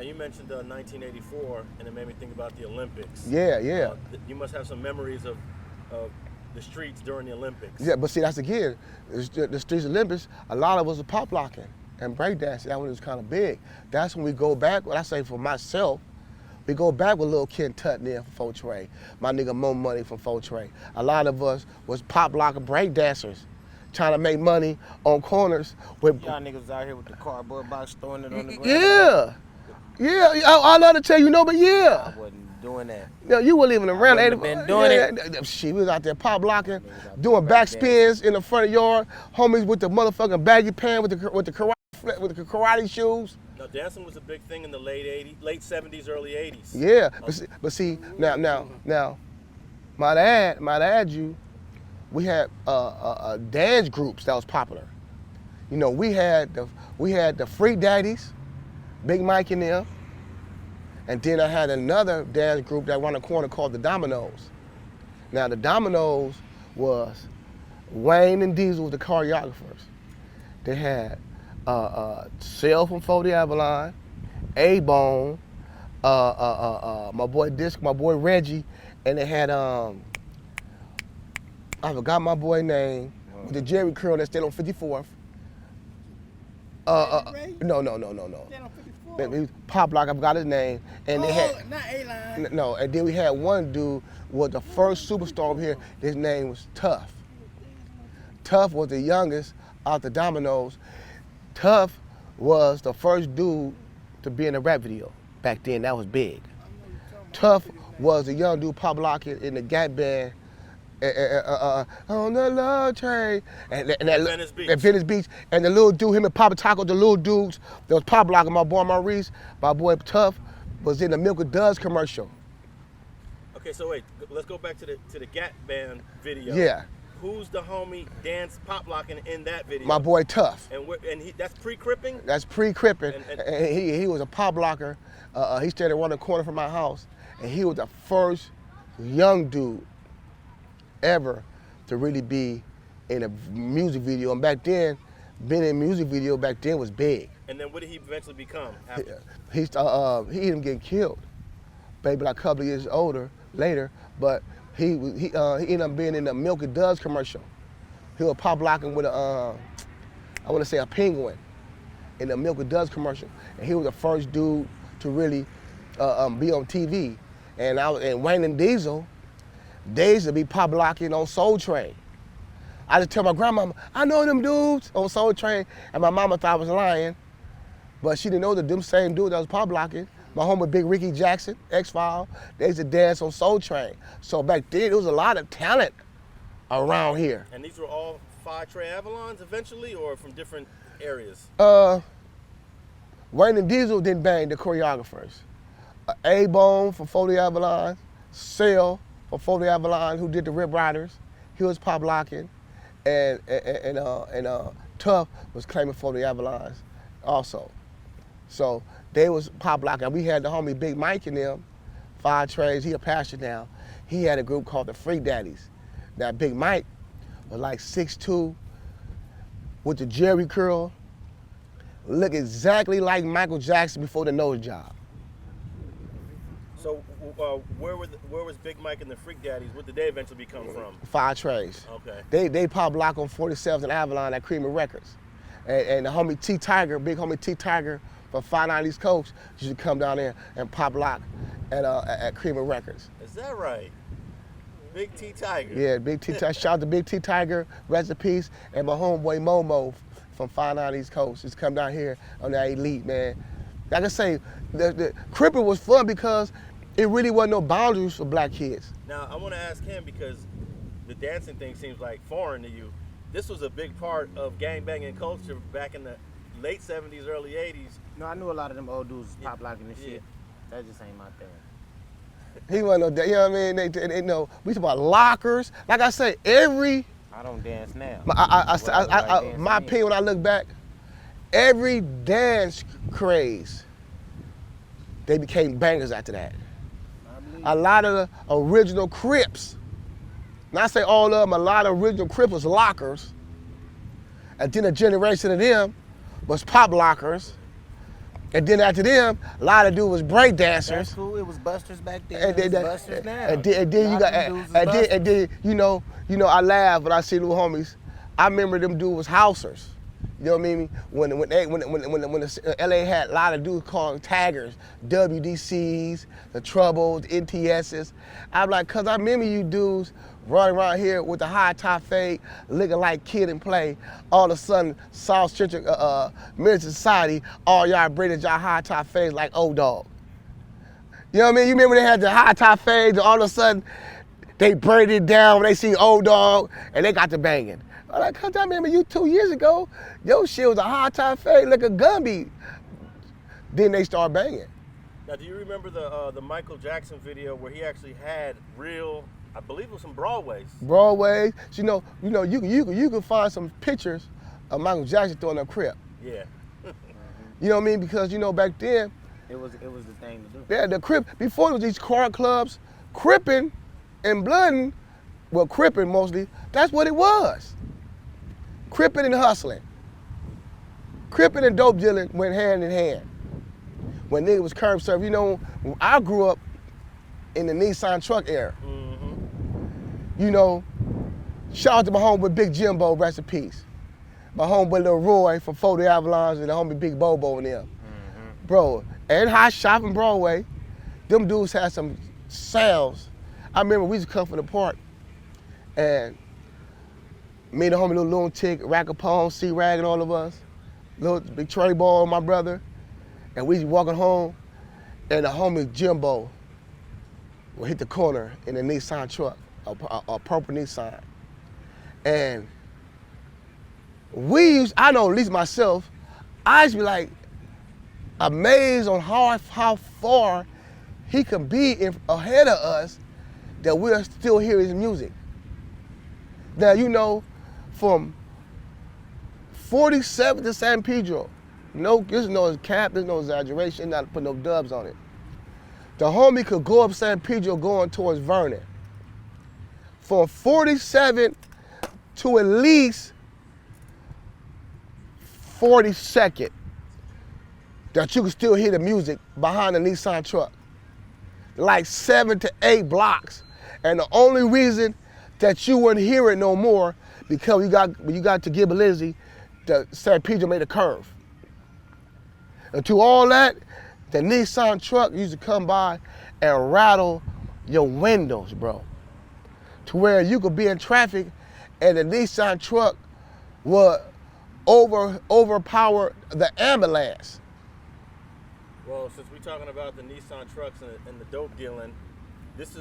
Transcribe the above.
you mentioned 1984, and it made me think about the Olympics. Yeah. You must have some memories of the streets during the Olympics. Yeah, but see, that's again, the Streets Olympics, a lot of us were pop locking and breakdancing. That one was kind of big. That's when we go back, what I say for myself, we go back with Lil Ken Tutton there from Fortray, my nigga Mo Money from Fortray. A lot of us was pop locking breakdancers, trying to make money on corners. With y'all niggas was out here with the cardboard box throwing it on the Yeah. ground. Yeah, I love to tell you no, but yeah. I wasn't doing that. No, you weren't even around. I wouldn't have been doing it. She was out there pop locking, doing back spins in the front of the yard. Homies with the motherfucking baggy pants with the karate shoes. Now, dancing was a big thing in the late 70s, early 80s. Yeah, but see, now, might add you, we had dance groups that was popular. You know, we had the Freak Daddies, Big Mike and them, and then I had another dance group that ran a corner called the Dominoes. Now the Dominoes was Wayne and Diesel, the choreographers. They had Sel from 40 Avalon, A-Bone, my boy Disc, my boy Reggie, and they had I forgot my boy name, with the Jerry curl that stayed on 54th. No. Pop Lock, I forgot his name. And they had not A-Line. No, and then we had one dude was the first superstar over here. His name was Tuff. Tuff was the youngest out the Dominoes. Tuff was the first dude to be in a rap video. Back then, that was big. Tuff was the young dude pop locking in the Gap Band. On the love train, and that Venice Beach. At Venice Beach, and the little dude, him and Papa Taco, the little dudes that was pop locking, my boy Maurice, my boy Tuff, was in the Milk of Does commercial. Okay, so wait, let's go back to the Gap Band video. Yeah. Who's the homie dance pop locking in that video? My boy Tuff. And that's pre-cripping? That's pre-cripping, and he was a pop locker. He stayed around the corner from my house, and he was the first young dude ever to really be in a music video. And back then, being in a music video back then was big. And then what did he eventually become after? He ended up getting killed, maybe like a couple of years later, but he ended up being in the Milk and Does commercial. He was pop locking with I want to say a penguin in the Milk and Does commercial. And he was the first dude to really be on TV. And Wayne and Diesel, they used to be pop locking on Soul Train. I just tell my grandmama, I know them dudes on Soul Train, and my mama thought I was lying, but she didn't know that them same dudes that was pop locking. My homie Big Ricky Jackson, X-File, they used to dance on Soul Train. So back then, there was a lot of talent around here. And these were all 5 Trey Avalons eventually, or from different areas? Wayne and Diesel didn't bang the choreographers. A-Bone from 40 Avalon, Sel from 40 Avalon, who did the Rip Riders, he was pop locking, and Tuff was claiming 40 Avalons also. So they was pop locking. We had the homie Big Mike and them, 5 Trays, he a pastor now. He had a group called the Freak Daddies. Now Big Mike was like 6'2", with the Jerry curl, look exactly like Michael Jackson before the nose job. So where was Big Mike and the Freak Daddies? What did they eventually become from? 5 Trays. Okay. They pop lock on 47th and Avalon at Creamer Records. And the homie T Tiger, big homie T Tiger from 590 East Coast, used to come down there and pop lock at Creamer Records. Is that right? Big T Tiger. Yeah, Big T Tiger. Shout out to Big T Tiger, rest in peace, and my homeboy Momo from 590 East Coast. Just come down here on that elite, man. Like I say, the Crippin' was fun because it really wasn't no boundaries for black kids. Now, I want to ask him, because the dancing thing seems like foreign to you. This was a big part of gangbanging culture back in the late 70s, early 80s. No, I knew a lot of them old dudes pop locking and shit. That just ain't my thing. He wasn't no, you know what I mean? They know, we talk about lockers. Like I say, I don't dance now. My opinion when I look back, every dance craze, they became bangers after that. A lot of the original Crips, not say all of them, a lot of original Crips was lockers. And then a generation of them was pop lockers. And then after them, a lot of dudes was break That's dancers. cool. It was Busters back then. And It then, was Busters now. and then you got, and then you know, I laugh when I see little homies. I remember them dudes was housers. You know what I mean? When the LA had a lot of dudes called taggers, WDCs, the Troubles, NTSs. I'm like, cause I remember you dudes running around here with the high top fade, looking like Kid and Play. All of a sudden, South Central Ministry Society, all y'all braided y'all high top fades like old dog. You know what I mean? You remember they had the high top fades, and all of a sudden, they braided it down when they see old dog, and they got to banging. I'm like, cause I remember you 2 years ago, your shit was a high top fade like a Gumby. Then they start banging. Now, do you remember the Michael Jackson video where he actually had real, I believe it was some Broadways? Broadway. So, you can find some pictures of Michael Jackson throwing a crip. Yeah. You know what I mean? Because back then, It was the thing to do. yeah, the crip before there was these car clubs, cripping and blooding, well, cripping mostly. That's what it was. Cripping and hustling. Cripping and dope dealing went hand in hand. When niggas was curb serve, I grew up in the Nissan truck era. Mm-hmm. Shout out to my homeboy Big Jimbo, rest in peace. My homeboy Lil Roy from 40 Avalons and the homie Big Bobo and them. Mm-hmm. Bro, and Hot Shop in Broadway, them dudes had some sounds. I remember we used to come from the park and me and the homie Little Lunatic, Rack Capone, C-Rag and all of us, little Big Trey Ball, my brother, and we was walking home and the homie Jimbo would hit the corner in a Nissan truck, a purple Nissan. And I know at least myself, I used to be like amazed on how far he can be ahead of us that we're still hearing his music. Now, from 47 to San Pedro, this is no cap, there's no exaggeration, not to put no dubs on it. The homie could go up San Pedro going towards Vernon. From 47 to at least 42nd, that you could still hear the music behind the Nissan truck. Like 7 to 8 blocks. And the only reason that you wouldn't hear it no more because when you got to Gibber Lindsay, the San Pedro made a curve. And to all that, the Nissan truck used to come by and rattle your windows, bro. To where you could be in traffic and the Nissan truck would overpower the ambulance. Well, since we're talking about the Nissan trucks and the dope dealing,